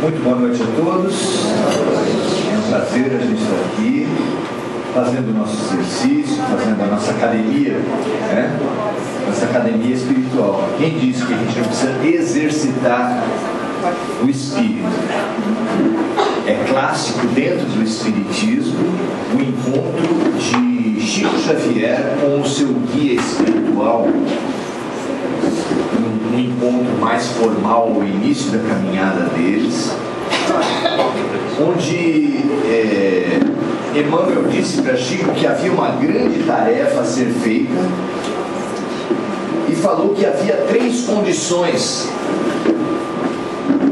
Muito boa noite a todos. É um prazer a gente estar aqui, fazendo o nosso exercício, fazendo a nossa academia, né? Nossa academia espiritual. Quem disse que a gente não precisa exercitar o espírito? É clássico dentro do espiritismo o encontro de Chico Xavier com o seu guia espiritual, um encontro mais formal ao início da caminhada deles, onde Emmanuel disse para Chico que havia uma grande tarefa a ser feita e falou que havia 3 condições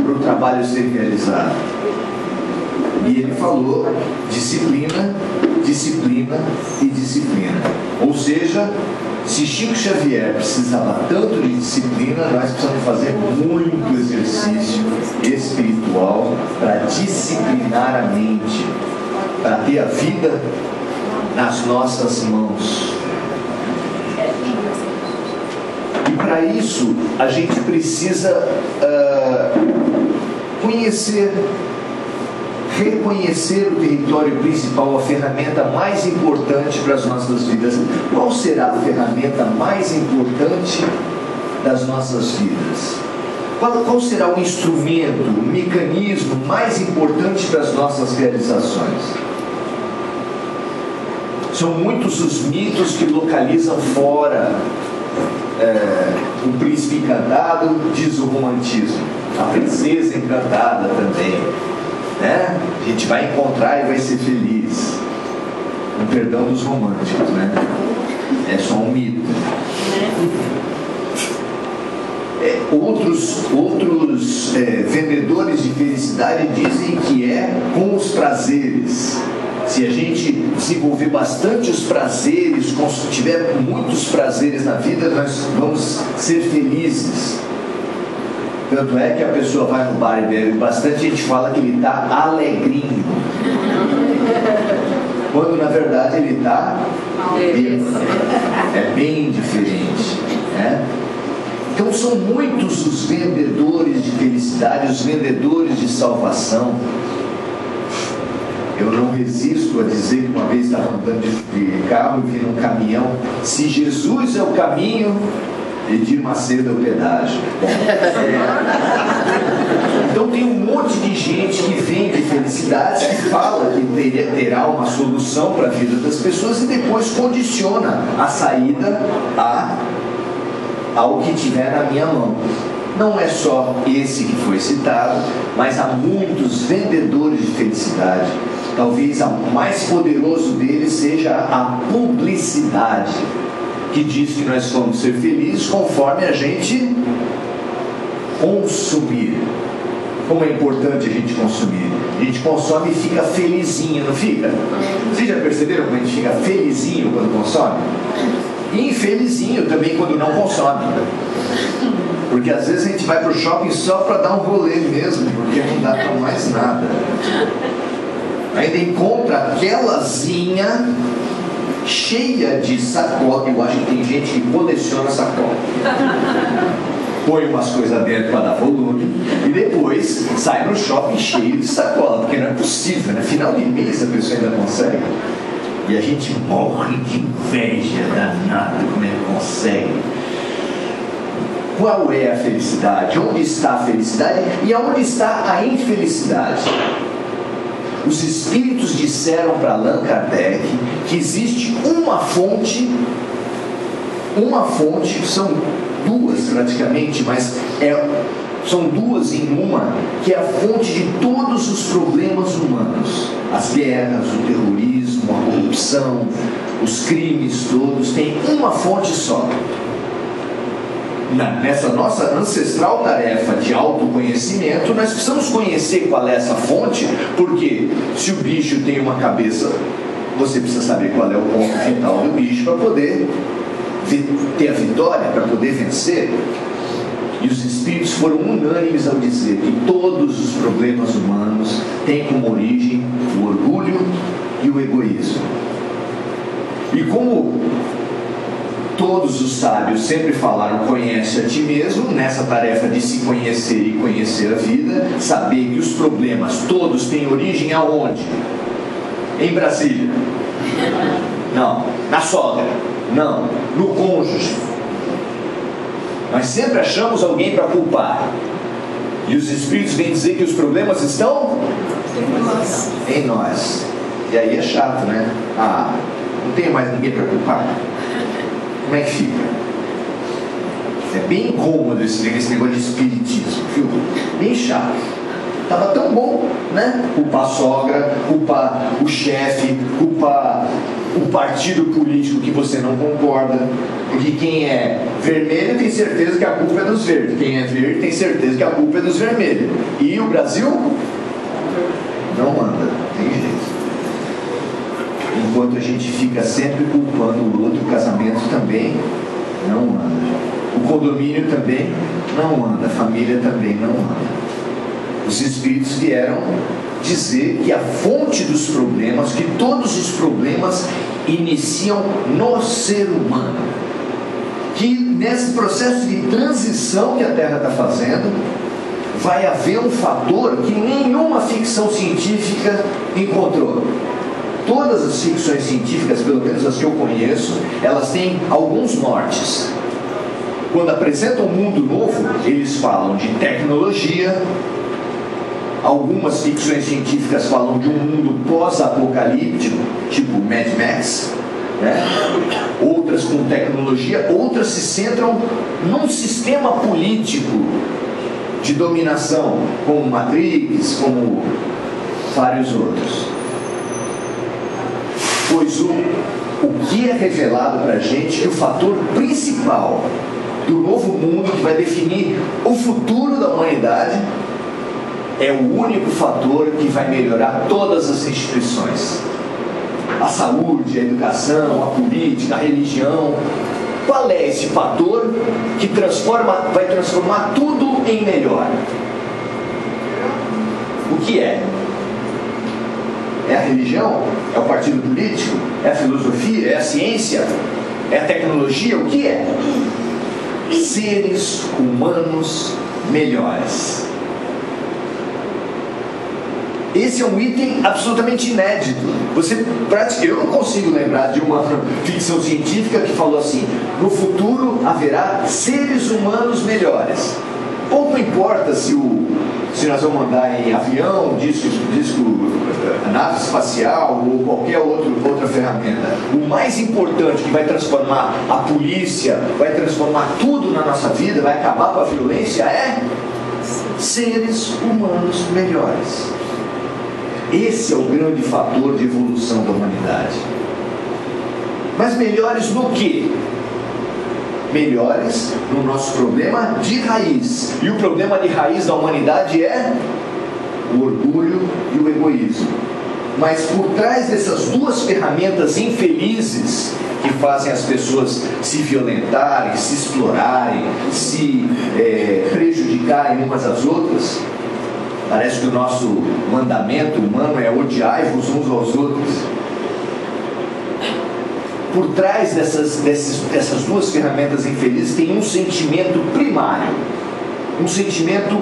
para o trabalho ser realizado. E ele falou disciplina, disciplina e disciplina. Ou seja, se Chico Xavier precisava tanto de disciplina, nós precisamos fazer muito exercício espiritual para disciplinar a mente, para ter a vida nas nossas mãos. E para isso a gente precisa reconhecer o território principal, a ferramenta mais importante para as nossas vidas. Qual será a ferramenta mais importante das nossas vidas? Qual será o instrumento, o mecanismo mais importante para as nossas realizações? São muitos os mitos que localizam fora o príncipe encantado, diz o romantismo, a princesa encantada também, né? A gente vai encontrar e vai ser feliz. Com perdão dos românticos, né? É só um mito. Outros vendedores de felicidade dizem que é com os prazeres. Se a gente desenvolver bastante os prazeres, tiver muitos prazeres na vida, nós vamos ser felizes. Tanto é que a pessoa vai no bar e bebe bastante, a gente fala que ele está alegrinho, quando na verdade ele está bêbado. É bem diferente, né? Então são muitos os vendedores de felicidade, os vendedores de salvação. Eu não resisto a dizer que uma vez estava andando de carro e vi num caminhão: se Jesus é o caminho, Edir Macedo é o pedágio. Então tem um monte de gente que vende felicidades, que fala que terá uma solução para a vida das pessoas e depois condiciona a saída ao que tiver na minha mão. Não é só esse que foi citado, mas há muitos vendedores de felicidade. Talvez o mais poderoso deles seja a publicidade, que diz que nós vamos ser felizes conforme a gente consumir. Como é importante a gente consumir. A gente consome e fica felizinho, não fica? Vocês já perceberam como a gente fica felizinho quando consome? E infelizinho também quando não consome. Porque às vezes a gente vai para o shopping só para dar um rolê mesmo, porque não dá para mais nada. Ainda encontra aquelazinha cheia de sacola. Eu acho que tem gente que coleciona sacola. Põe umas coisas dentro para dar volume e depois sai no shopping cheio de sacola, porque não é possível, né? Final de mês a pessoa ainda consegue. E a gente morre de inveja danada como ele consegue. Qual é a felicidade? Onde está a felicidade? E aonde está a infelicidade? Os espíritos disseram para Allan Kardec que existe uma fonte, são 2 praticamente, mas são 2 em uma, que é a fonte de todos os problemas humanos. As guerras, o terrorismo, a corrupção, os crimes todos, tem uma fonte só. Nessa nossa ancestral tarefa de autoconhecimento, nós precisamos conhecer qual é essa fonte, porque se o bicho tem uma cabeça, você precisa saber qual é o ponto final do bicho para poder ter a vitória, para poder vencer. E os espíritos foram unânimes ao dizer que todos os problemas humanos têm como origem o orgulho e o egoísmo. E como Todos os sábios sempre falaram: conhece a ti mesmo, nessa tarefa de se conhecer e conhecer a vida, saber que os problemas todos têm origem aonde? Em Brasília? Não. Na sogra? Não. No cônjuge? Nós sempre achamos alguém para culpar. E os Espíritos vêm dizer que os problemas estão em nós. E aí é chato, né? Ah, não tenho mais ninguém para culpar. Como é que fica? É bem incômodo esse negócio de espiritismo, viu? Bem chato. Estava tão bom, né? Culpar a sogra, culpar o chefe, culpar o partido político que você não concorda. Porque quem é vermelho tem certeza que a culpa é dos verdes. Quem é verde tem certeza que a culpa é dos vermelhos. E o Brasil não anda, tem jeito. Enquanto a gente fica sempre culpando o outro, o casamento também não anda. O condomínio também não anda. A família também não anda. Os Espíritos vieram dizer que a fonte dos problemas, que todos os problemas iniciam no ser humano. Que nesse processo de transição que a Terra está fazendo, vai haver um fator que nenhuma ficção científica encontrou. Todas as ficções científicas, pelo menos as que eu conheço, elas têm alguns nortes. Quando apresentam um mundo novo, eles falam de tecnologia. Algumas ficções científicas falam de um mundo pós-apocalíptico, tipo Mad Max, né? Outras com tecnologia, outras se centram num sistema político de dominação, como Matrix, como vários outros. Pois o que é revelado para a gente é que o fator principal do novo mundo que vai definir o futuro da humanidade é o único fator que vai melhorar todas as instituições. A saúde, a educação, a política, a religião. Qual é esse fator que vai transformar tudo em melhor? O que é? É a religião? É o partido político? É a filosofia? É a ciência? É a tecnologia? O que é? Seres humanos melhores. Esse é um item absolutamente inédito. Eu não consigo lembrar de uma ficção científica que falou assim: no futuro haverá seres humanos melhores. Pouco importa se nós vamos andar em avião, nave espacial ou qualquer outra ferramenta. O mais importante, que vai transformar a polícia, vai transformar tudo na nossa vida, vai acabar com a violência, é seres humanos melhores. Esse é o grande fator de evolução da humanidade. Mas melhores no quê? Melhores no nosso problema de raiz. E o problema de raiz da humanidade é o orgulho e o egoísmo. Mas por trás dessas duas ferramentas infelizes que fazem as pessoas se violentarem, se explorarem, se prejudicarem umas às outras, parece que o nosso mandamento humano é odiai-vos uns aos outros. Por trás dessas duas ferramentas infelizes tem um sentimento primário, um sentimento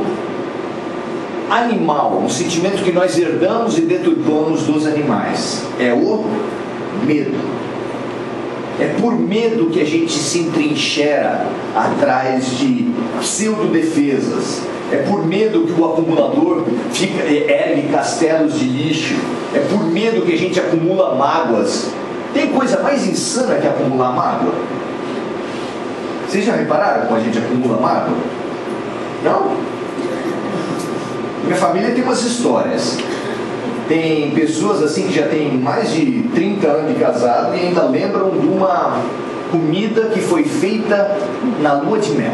animal, um sentimento que nós herdamos e deturpamos dos animais. É o medo. É por medo que a gente se entrincheira atrás de pseudo-defesas. É por medo que o acumulador ergue castelos de lixo. É por medo que a gente acumula mágoas. Tem coisa mais insana que acumular mágoa? Vocês já repararam como a gente acumula mágoa? Não? Minha família tem umas histórias. Tem pessoas assim que já têm mais de 30 anos de casado e ainda lembram de uma comida que foi feita na lua de mel.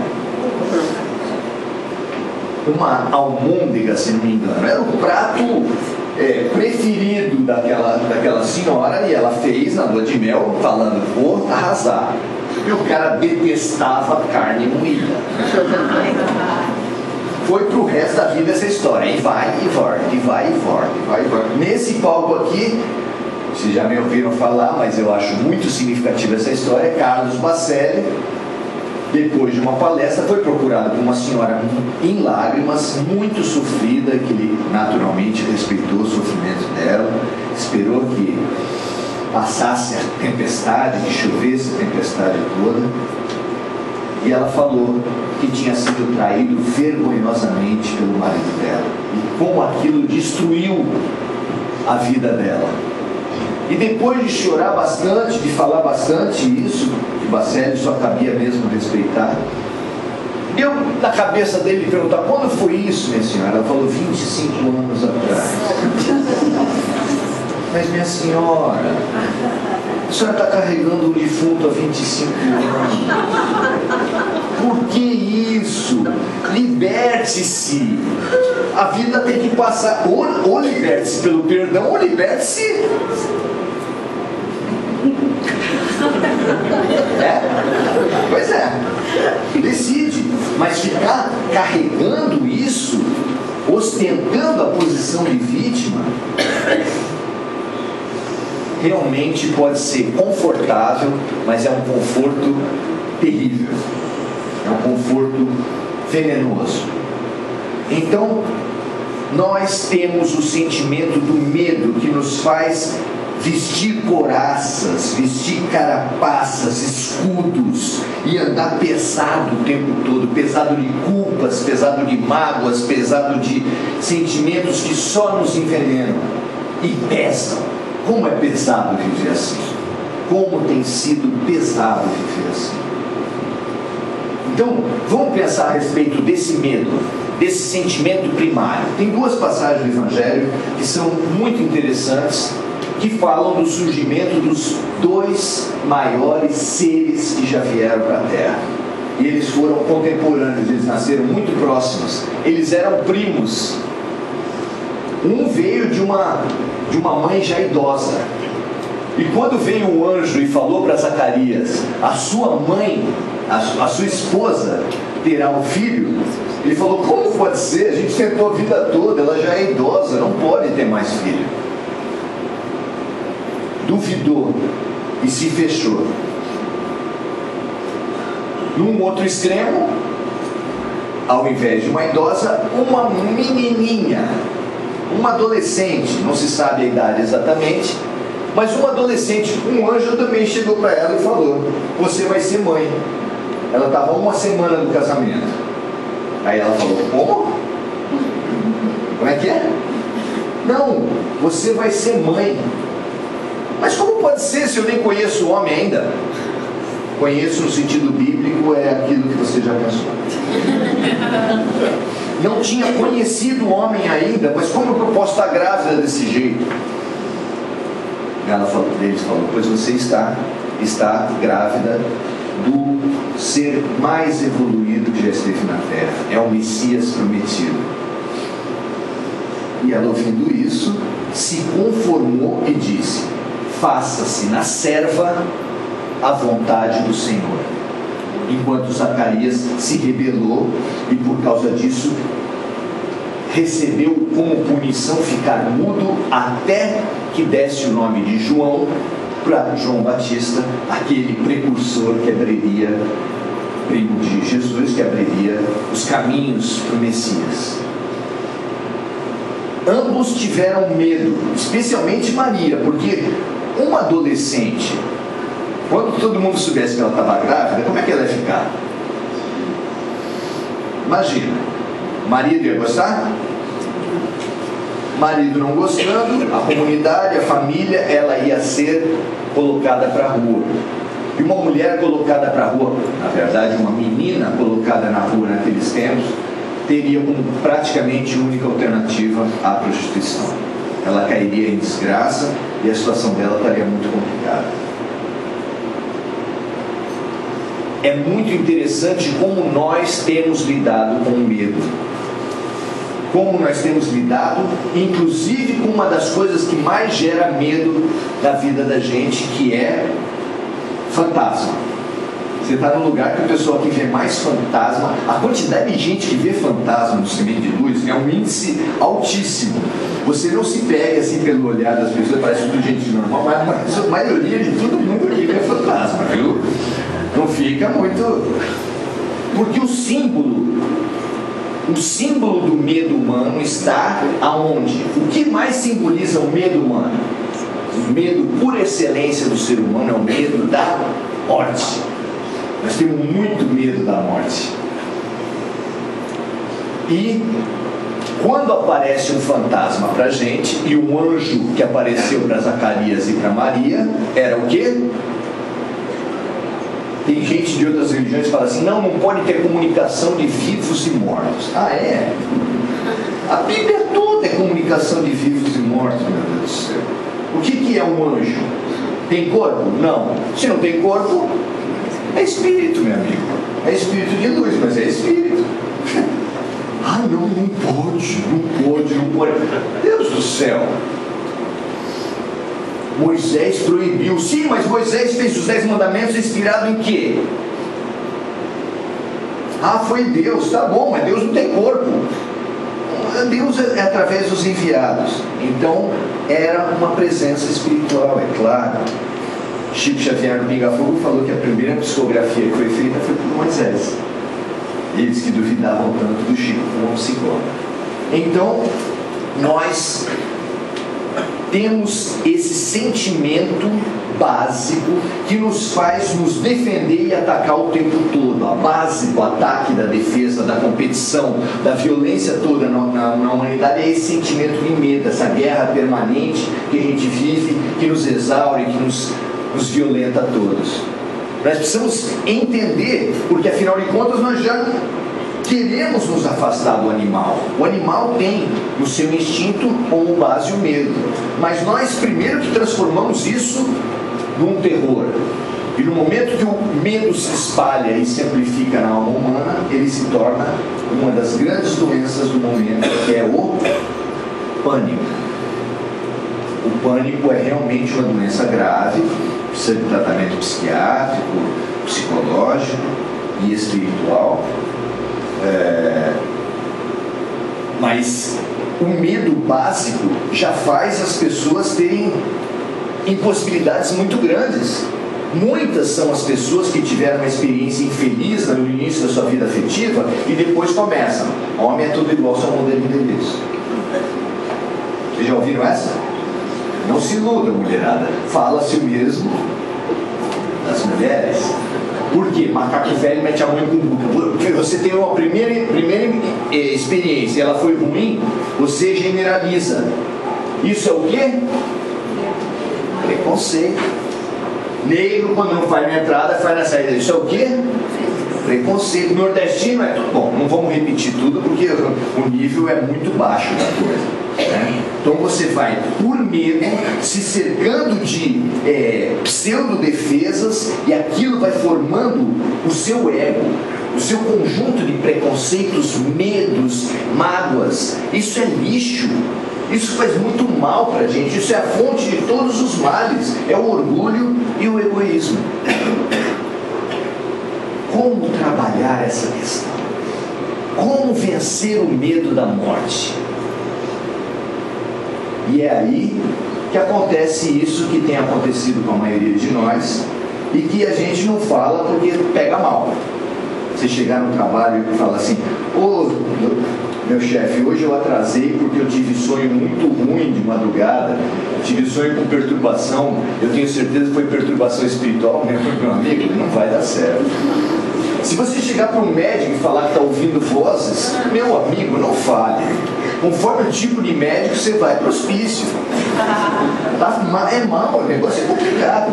Uma almôndega, se não me engano. Era o prato preferido daquela senhora, e ela fez na lua de mel falando: vou arrasar. E o cara detestava carne moída. Foi pro resto da vida essa história, e vai e volta, e vai e volta, e vai e volta. Nesse palco aqui vocês já me ouviram falar, mas eu acho muito significativa essa história. Carlos Bacelli, depois de uma palestra, foi procurado por uma senhora em lágrimas, muito sofrida, que ele naturalmente respeitou o sofrimento dela, esperou que passasse a tempestade, que chovesse a tempestade toda, e ela falou que tinha sido traído vergonhosamente pelo marido dela, e como aquilo destruiu a vida dela. E depois de chorar bastante, de falar bastante isso, que Bacelli só cabia mesmo respeitar, deu na cabeça dele perguntar: quando foi isso, minha senhora? Ela falou: 25 anos atrás. Mas, minha senhora, a senhora está carregando um defunto há 25 anos. Por que isso? Liberte-se. A vida tem que passar. Ou liberte-se pelo perdão, ou liberte-se. Pois é. Decide. Mas ficar carregando isso, ostentando a posição de vítima, realmente pode ser confortável, mas é um conforto terrível. É um conforto venenoso. Então, nós temos o sentimento do medo que nos faz vestir couraças, vestir carapaças, escudos e andar pesado o tempo todo, pesado de culpas, pesado de mágoas, pesado de sentimentos que só nos envenenam e pesam. Como é pesado viver assim? Como tem sido pesado viver assim? Então, vamos pensar a respeito desse medo, desse sentimento primário. Tem duas passagens do Evangelho que são muito interessantes, que falam do surgimento dos dois maiores seres que já vieram para a Terra. E eles foram contemporâneos, eles nasceram muito próximos. Eles eram primos. Um veio de uma mãe já idosa. E quando veio um anjo e falou para Zacarias: a sua mãe, a sua esposa terá um filho, ele falou: como pode ser? A gente tentou a vida toda, ela já é idosa, não pode ter mais filho. Duvidou e se fechou. Num outro extremo, ao invés de uma idosa, uma menininha, uma adolescente, não se sabe a idade exatamente, mas uma adolescente. Um anjo também chegou para ela e falou: você vai ser mãe. Ela estava 1 semana do casamento. Aí ela falou: como? Como é que é? Não, você vai ser mãe. Mas como pode ser se eu nem conheço o homem ainda? Conheço no sentido bíblico é aquilo que você já pensou. Não tinha conhecido o homem ainda, mas como eu posso estar grávida desse jeito? Ela falou, eles falaram: pois você está grávida do ser mais evoluído que já esteve na Terra. É o Messias prometido. E ela, ouvindo isso, se conformou e disse: faça-se na serva a vontade do Senhor. Enquanto Zacarias se rebelou e por causa disso recebeu como punição ficar mudo até que desse o nome de João para João Batista, aquele precursor que abriria, primo de Jesus, que abriria os caminhos para o Messias. Ambos tiveram medo, especialmente Maria, porque uma adolescente, quando todo mundo soubesse que ela estava grávida, como é que ela ia ficar? Imagina, marido ia gostar? Marido não gostando, a comunidade, a família, ela ia ser colocada para a rua. E uma mulher colocada para a rua, na verdade uma menina colocada na rua naqueles tempos, teria como praticamente única alternativa a prostituição. Ela cairia em desgraça e a situação dela estaria muito complicada. É muito interessante como nós temos lidado com o medo. Como nós temos lidado, inclusive com uma das coisas que mais gera medo da vida da gente, que é fantasma. Você está num lugar que o pessoal que vê mais fantasma, a quantidade de gente que vê fantasma no cinema de luz é um índice altíssimo. Você não se pega assim pelo olhar das pessoas, parece tudo gente normal, mas a maioria de todo mundo aqui vê fantasma, viu? Não fica muito... Porque o símbolo do medo humano está aonde? O que mais simboliza o medo humano? O medo por excelência do ser humano é o medo da morte. Nós temos muito medo da morte. E quando aparece um fantasma para a gente, e o anjo que apareceu para Zacarias e para Maria, era o quê? Tem gente de outras religiões que fala assim, não pode ter comunicação de vivos e mortos. Ah, é? A Bíblia toda é comunicação de vivos e mortos, meu Deus do céu. O que é um anjo? Tem corpo? Não. Se não tem corpo, é espírito, meu amigo. É espírito de luz, mas é espírito. Ah, não pode. Deus do céu. Moisés proibiu. Sim, mas Moisés fez os 10 mandamentos inspirado em quê? Ah, foi Deus. Tá bom, mas Deus não tem corpo. Deus é através dos enviados. Então, era uma presença espiritual, é claro. Chico Xavier no Pinga Fogo falou que a primeira psicografia que foi feita foi por Moisés. Eles que duvidavam tanto do Chico como psicólogo. Então, nós temos esse sentimento básico que nos faz nos defender e atacar o tempo todo. A base do ataque, da defesa, da competição, da violência toda na humanidade é esse sentimento de medo, essa guerra permanente que a gente vive, que nos exaure, que nos violenta a todos. Nós precisamos entender, porque afinal de contas nós já queremos nos afastar do animal. O animal tem no seu instinto como base o medo, mas nós primeiro que transformamos isso num terror. E no momento que o medo se espalha e se amplifica na alma humana, ele se torna uma das grandes doenças do momento, que é o pânico. O pânico é realmente uma doença grave, precisa de tratamento psiquiátrico, psicológico e espiritual. Mas o medo básico já faz as pessoas terem impossibilidades muito grandes. Muitas são as pessoas que tiveram uma experiência infeliz no início da sua vida afetiva e depois começam. Homem é tudo igual, só muda de endereço. Vocês já ouviram essa? Não se iluda, mulherada. Fala-se o mesmo das mulheres. Por quê? Macaco velho mete a mão em cumbuca. Porque você tem uma primeira experiência, ela foi ruim, você generaliza. Isso é o quê? Preconceito. Negro, quando não faz na entrada, faz na saída. Isso é o quê? Preconceito. Nordestino é tudo bom. Não vamos repetir tudo porque o nível é muito baixo da coisa, né? Então você vai, por medo, se cercando de pseudo-defesas, e aquilo vai formando o seu ego, o seu conjunto de preconceitos, medos, mágoas. Isso é lixo. Isso faz muito mal para a gente. Isso é a fonte de todos os males. É o orgulho e o egoísmo. Como trabalhar essa questão? Como vencer o medo da morte? E é aí que acontece isso que tem acontecido com a maioria de nós e que a gente não fala porque pega mal. Você chegar no trabalho e falar assim: ô, meu chefe, hoje eu atrasei porque eu tive sonho muito ruim de madrugada, eu tive sonho com perturbação, eu tenho certeza que foi perturbação espiritual, meu amigo, não vai dar certo. Se você chegar para um médico e falar que está ouvindo vozes, meu amigo, não fale. Conforme o tipo de médico, você vai para o hospício. É mal, o negócio é complicado.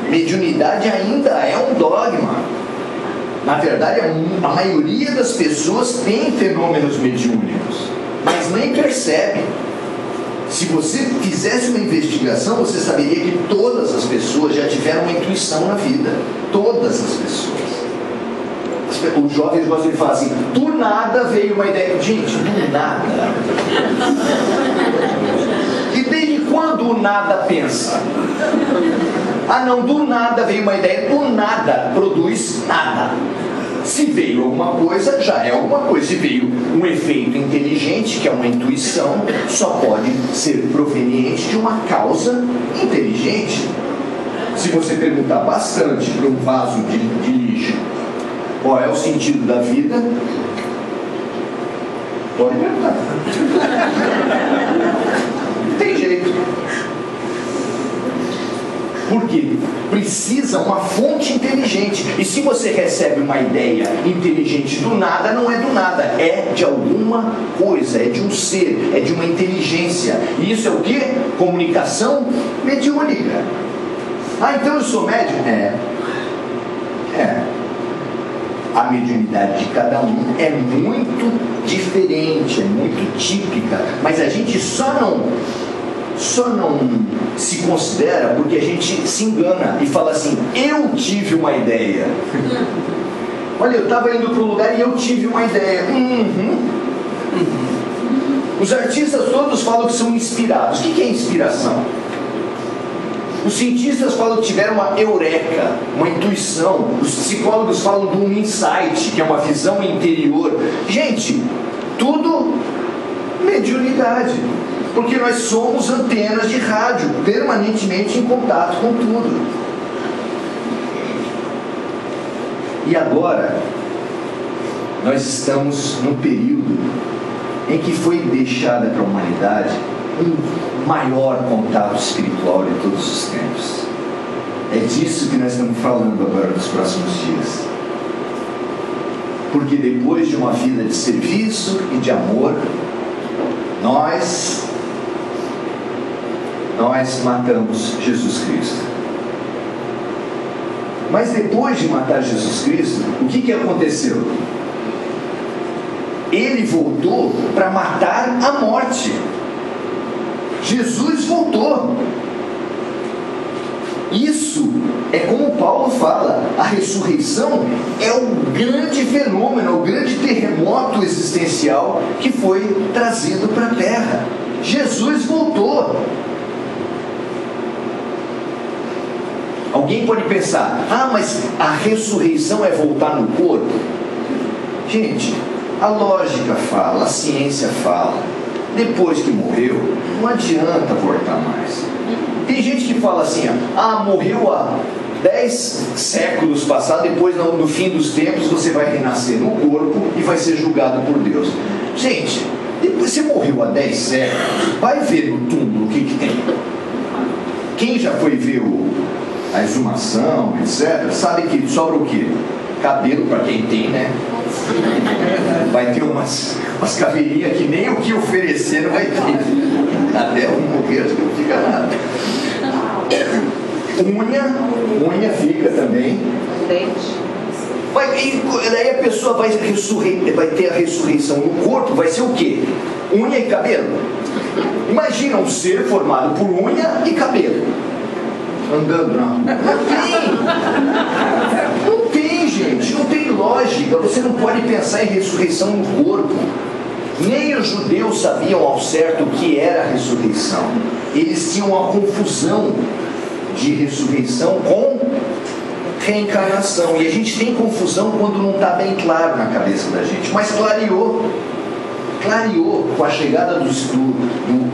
Mediunidade ainda é um dogma. Na verdade, a maioria das pessoas tem fenômenos mediúnicos, mas nem percebe. Se você fizesse uma investigação, você saberia que todas as pessoas já tiveram uma intuição na vida. Todas as pessoas. Os jovens gostam de falar assim: do nada veio uma ideia. Gente, do nada. E desde quando o nada pensa? Ah não, do nada veio uma ideia, do nada produz nada. Se veio alguma coisa, já é alguma coisa. Se veio um efeito inteligente, que é uma intuição, só pode ser proveniente de uma causa inteligente. Se você perguntar bastante para um vaso de lixo qual é o sentido da vida, pode perguntar. Não tem jeito. Porque precisa uma fonte inteligente. E se você recebe uma ideia inteligente do nada, não é do nada, é de alguma coisa, é de um ser, é de uma inteligência. E isso é o quê? Comunicação mediúnica. Ah, então eu sou médium? A mediunidade de cada um é muito diferente, é muito típica, mas a gente só não se considera porque a gente se engana e fala assim: eu tive uma ideia. Olha, eu estava indo para um lugar e eu tive uma ideia. Os artistas todos falam que são inspirados. O que é inspiração? Os cientistas falam que tiveram uma eureka, uma intuição. Os psicólogos falam de um insight, que é uma visão interior. Gente, tudo mediunidade. Porque nós somos antenas de rádio, permanentemente em contato com tudo. E agora, nós estamos num período em que foi deixada para a humanidade um maior contato espiritual de todos os tempos. É disso que nós estamos falando agora nos próximos dias. Porque depois de uma vida de serviço e de amor, nós matamos Jesus Cristo. Mas depois de matar Jesus Cristo, o que aconteceu? Ele voltou para matar a morte. Jesus voltou. Isso é como Paulo fala, a ressurreição é o grande fenômeno, o grande terremoto existencial que foi trazido para a terra. Jesus voltou. Alguém pode pensar: ah, mas a ressurreição é voltar no corpo? Gente, a lógica fala, a ciência fala, depois que morreu, não adianta voltar mais. Tem gente que fala assim: ah, morreu há 10 séculos passados, depois no fim dos tempos você vai renascer no corpo e vai ser julgado por Deus. Gente, depois você morreu há 10 séculos, vai ver no túmulo o que tem. Quem já foi ver a exumação, etc., sabe que sobra o quê? Cabelo para quem tem, né? Vai ter umas caveirinhas que nem o que oferecer não vai ter. Até eu morrer, acho que não fica nada. Unha fica também. Daí a pessoa vai ter a ressurreição no corpo, vai ser o quê? Unha e cabelo. Imagina um ser formado por unha e cabelo andando na rua. Não tem, gente, não tem lógica. Você não pode pensar em ressurreição no corpo. Nem os judeus sabiam ao certo o que era a ressurreição. Eles tinham uma confusão de ressurreição com reencarnação. E a gente tem confusão quando não está bem claro na cabeça da gente. Mas clareou com a chegada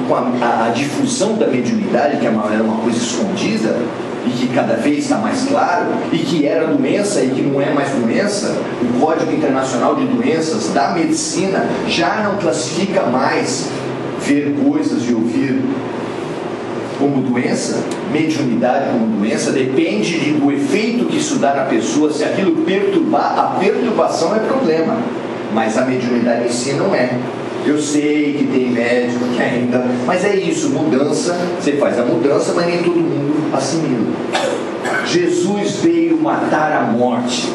com a difusão da mediunidade, que era uma coisa escondida e que cada vez está mais claro, e que era doença e que não é mais doença. O Código Internacional de Doenças da Medicina já não classifica mais ver coisas e ouvir como doença. Mediunidade como doença depende do efeito que isso dá na pessoa. Se aquilo perturbar, a perturbação é problema, mas a mediunidade em si não é. Eu sei que tem médico que ainda, mas é isso, mudança, você faz a mudança, mas nem todo mundo assimila. Jesus veio matar a morte,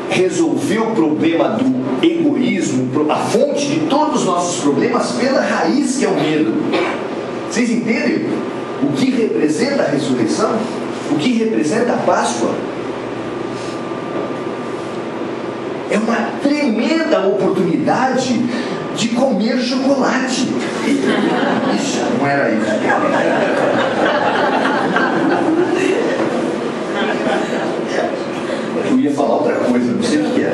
resolveu o problema do egoísmo, a fonte de todos os nossos problemas, pela raiz que é o medo. Vocês entendem o que representa a ressurreição? O que representa a Páscoa? É uma tremenda oportunidade de comer chocolate. Ixi, não era isso. coisa, não sei o que é.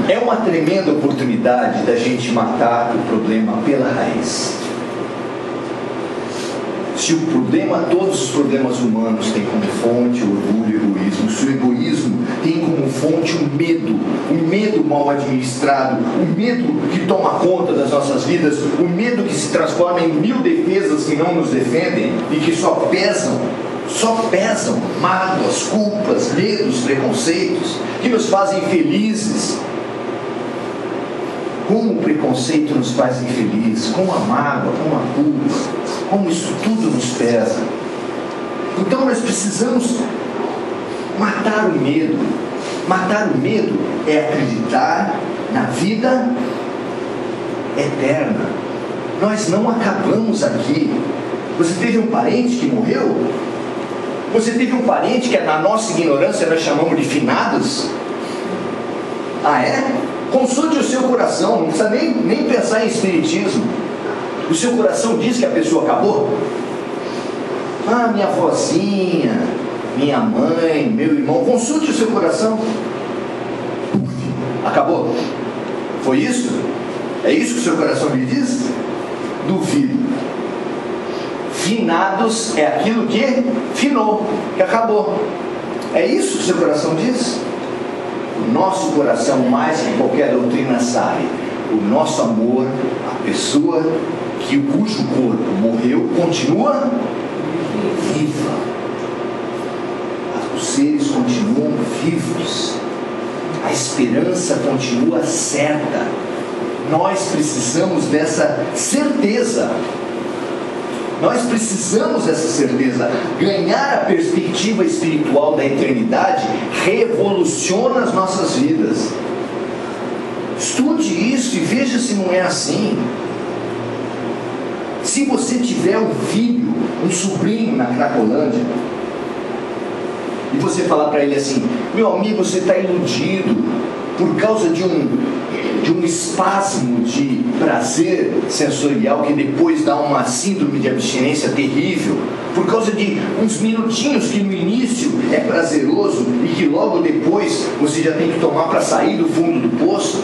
É uma tremenda oportunidade da gente matar o problema pela raiz. Se o problema, todos os problemas humanos têm como fonte o orgulho e o egoísmo, se o egoísmo tem como fonte o medo mal administrado, o medo que toma conta das nossas vidas, o medo que se transforma em 1000 defesas que não nos defendem e que só pesam mágoas, culpas, medos, preconceitos, que nos fazem felizes. Como o preconceito nos faz infelizes, como a mágoa, como a culpa, como isso tudo nos pesa. Então nós precisamos matar o medo. Matar o medo é acreditar na vida eterna. Nós não acabamos aqui. Você teve um parente que morreu? Você teve um parente que na nossa ignorância nós chamamos de finados? Ah, é? Consulte o seu coração, não precisa nem pensar em espiritismo. O seu coração diz que a pessoa acabou? Ah, minha avózinha, minha mãe, meu irmão, consulte o seu coração. Acabou? Foi isso? É isso que o seu coração lhe diz? Duvido. Finados é aquilo que finou, que acabou. É isso que o seu coração diz? O nosso coração, mais que qualquer doutrina sabe, o nosso amor, a pessoa cujo corpo morreu, continua viva. Os seres continuam vivos. A esperança continua certa. Nós precisamos dessa certeza. Nós precisamos dessa certeza. Ganhar a perspectiva espiritual da eternidade revoluciona as nossas vidas. Estude isso e veja se não é assim. Se você tiver um filho, um sobrinho na Cracolândia, e você falar para ele assim: meu amigo, você está iludido por causa de um espasmo de prazer sensorial que depois dá uma síndrome de abstinência terrível, por causa de uns minutinhos que no início é prazeroso e que logo depois você já tem que tomar para sair do fundo do poço.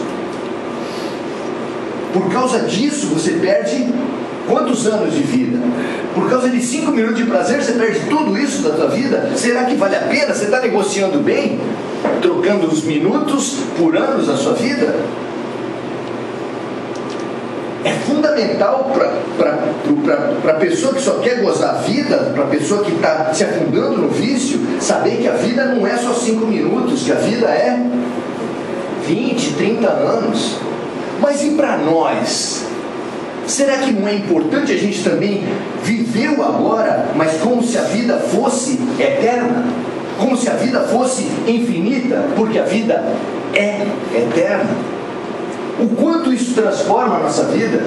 Por causa disso você perde quantos anos de vida? Por causa de 5 minutos de prazer você perde tudo isso da tua vida? Será que vale a pena? Você está negociando bem? Trocando os minutos por anos da sua vida? É fundamental para a pessoa que só quer gozar a vida, para a pessoa que está se afundando no vício, saber que a vida não é só 5 minutos, que a vida é 20, 30 anos. Mas e para nós? Será que não é importante a gente também viver o agora, mas como se a vida fosse eterna? Como se a vida fosse infinita? Porque a vida é eterna. O quanto isso transforma a nossa vida?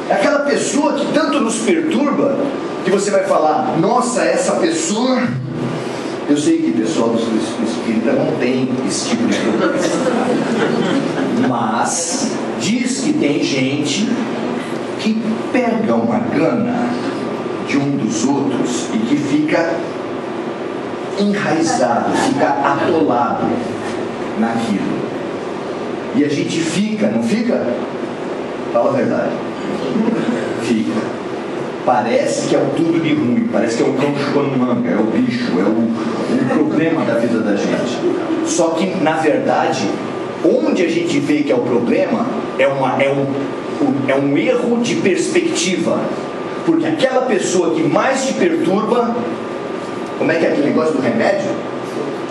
Aquela pessoa que tanto nos perturba, que você vai falar: nossa, essa pessoa... Eu sei que o pessoal do espírita não tem esse tipo de problema, mas diz que tem gente que pega uma gana de um dos outros e que fica enraizado, fica atolado naquilo. E a gente fica, não fica? Fala a verdade. Fica. Parece que é o tudo de ruim, parece que é o cão chupando manga, é o bicho, é o problema da vida da gente. Só que, na verdade, onde a gente vê que é o problema é um erro de perspectiva. Porque aquela pessoa que mais te perturba, como é que é aquele negócio do remédio?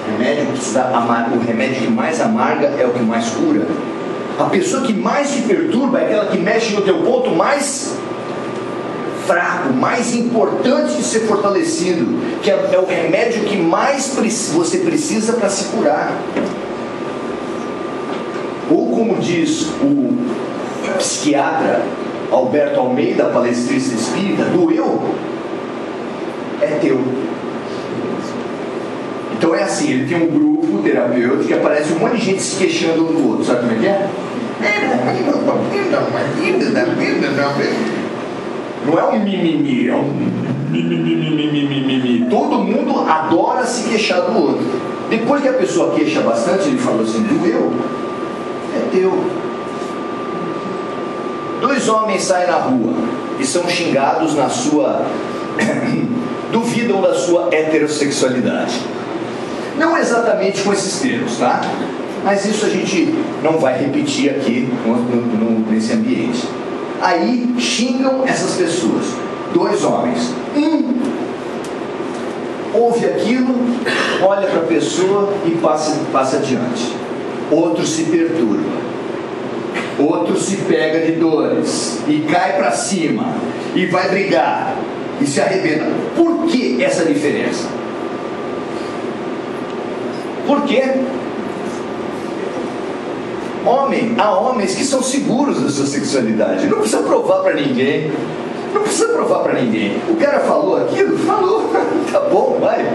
O remédio que mais amarga é o que mais cura. A pessoa que mais te perturba é aquela que mexe no teu ponto mais fraco, mais importante de ser fortalecido, que é o remédio que mais você precisa para se curar. Ou como diz o psiquiatra Alberto Almeida, palestrista espírita, doeu, é teu. Então é assim, ele tem um grupo terapêutico que aparece um monte de gente se queixando um do outro, sabe como é que é? Não é um mimimi, é um mimimi. Todo mundo adora se queixar do outro. Depois que a pessoa queixa bastante, ele falou assim: doeu? É teu. 2 homens saem na rua e são xingados na sua... duvidam da sua heterossexualidade. Não exatamente com esses termos, tá? Mas isso a gente não vai repetir aqui nesse ambiente. Aí xingam essas pessoas. 2 homens. Ouve aquilo, olha para a pessoa e passa adiante. Outro se perturba. Outro se pega de dores e cai para cima e vai brigar e se arrebenta. Por que essa diferença? Por quê? Há homens que são seguros da sua sexualidade. Não precisa provar para ninguém. Não precisa provar para ninguém. O cara falou aquilo? Falou. Tá bom, vai.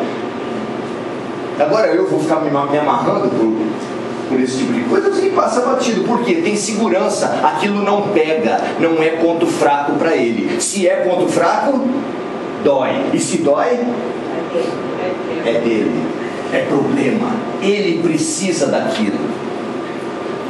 Agora eu vou ficar me amarrando por esse tipo de coisa, e passa batido. Por quê? Tem segurança. Aquilo não pega. Não é ponto fraco para ele. Se é ponto fraco, dói. E se dói, é dele. É problema. Ele precisa daquilo.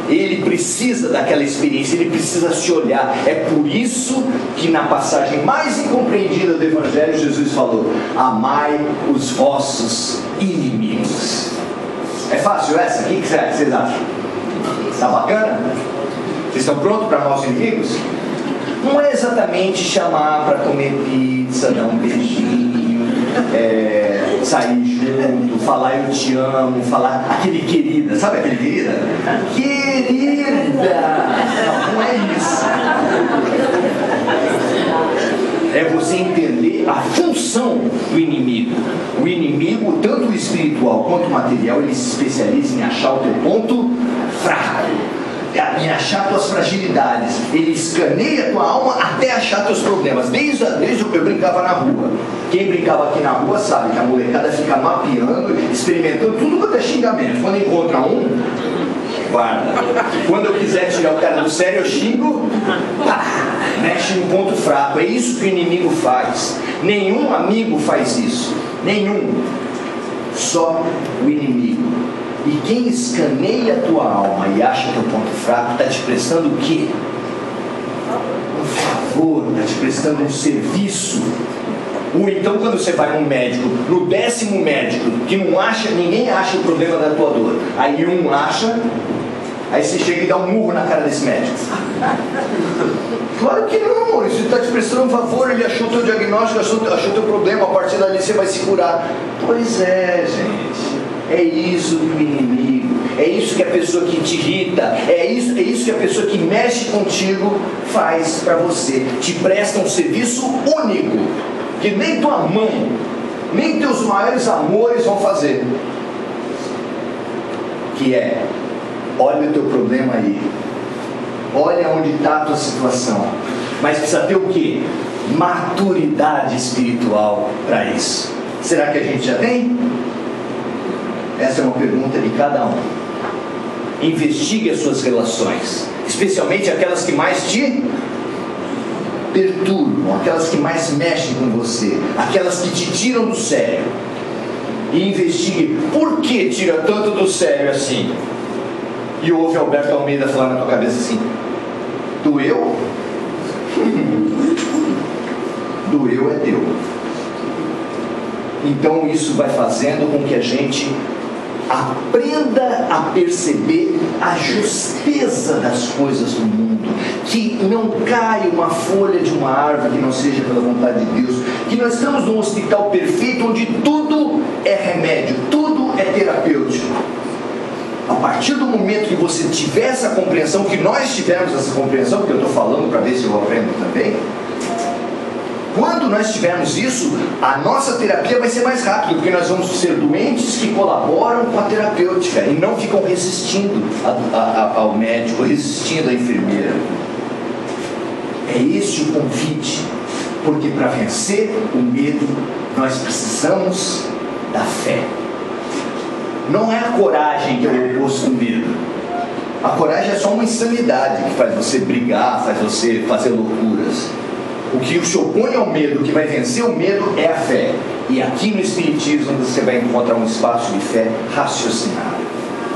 Ele precisa daquela experiência, ele precisa se olhar. É por isso que na passagem mais incompreendida do Evangelho, Jesus falou: amai os vossos inimigos. É fácil essa? O que vocês acham? Está bacana? Vocês estão prontos para amar os inimigos? Não é exatamente chamar para comer pizza, dar um beijinho, sair junto, falar eu te amo, falar aquele querida, sabe aquele querida? Querida! Não é isso. É você entender a função do inimigo. O inimigo, tanto o espiritual quanto o material, ele se especializa em achar o teu ponto fraco, em achar tuas fragilidades. Ele escaneia a tua alma até achar teus problemas. Desde que eu brincava na rua. Quem brincava aqui na rua sabe que a molecada fica mapeando, experimentando tudo quanto é xingamento. Quando encontra um, guarda. Quando eu quiser tirar o cara do sério, eu xingo, mexe no ponto fraco. É isso que o inimigo faz. Nenhum amigo faz isso. Nenhum. Só o inimigo. E quem escaneia a tua alma e acha teu ponto fraco, está te prestando o quê? Um favor, está te prestando um serviço. Ou então quando você vai num médico, no 10º médico, que não acha, ninguém acha o problema da tua dor. Aí um acha, aí você chega e dá um murro na cara desse médico. Claro que não, amor. Isso está te prestando um favor, ele achou teu diagnóstico, achou teu problema, a partir dali você vai se curar. Pois é, gente. É isso que o inimigo, é isso que a pessoa que te irrita, é isso que a pessoa que mexe contigo faz para você. Te presta um serviço único, que nem tua mãe, nem teus maiores amores vão fazer. Que é, olha o teu problema aí, olha onde está a tua situação, mas precisa ter o quê? Maturidade espiritual para isso. Será que a gente já tem? Essa é uma pergunta de cada um. Investigue as suas relações, especialmente aquelas que mais te perturbam, aquelas que mais mexem com você, aquelas que te tiram do sério. E investigue por que tira tanto do sério assim. E ouve Alberto Almeida falar na tua cabeça assim: doeu? Doeu é teu. Então isso vai fazendo com que a gente aprenda a perceber a justeza das coisas do mundo, que não cai uma folha de uma árvore que não seja pela vontade de Deus, que nós estamos num hospital perfeito onde tudo é remédio, tudo é terapêutico. A partir do momento que você tiver essa compreensão, que nós tivermos essa compreensão, porque eu estou falando para ver se eu aprendo também, quando nós tivermos isso, a nossa terapia vai ser mais rápida, porque nós vamos ser doentes que colaboram com a terapêutica e não ficam resistindo ao médico, resistindo à enfermeira. É esse o convite, porque para vencer o medo, nós precisamos da fé. Não é a coragem que é o oposto do medo. A coragem é só uma insanidade que faz você brigar, faz você fazer loucuras. O que se opõe ao medo, o que vai vencer o medo é a fé. E aqui no Espiritismo você vai encontrar um espaço de fé raciocinada.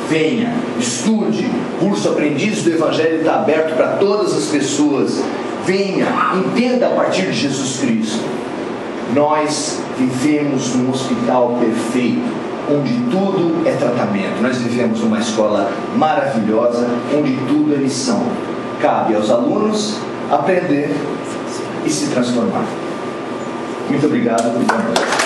Venha, estude, curso Aprendiz do Evangelho está aberto para todas as pessoas. Venha, entenda a partir de Jesus Cristo. Nós vivemos num hospital perfeito, onde tudo é tratamento. Nós vivemos numa escola maravilhosa, onde tudo é lição. Cabe aos alunos aprender e se transformar. Muito obrigado.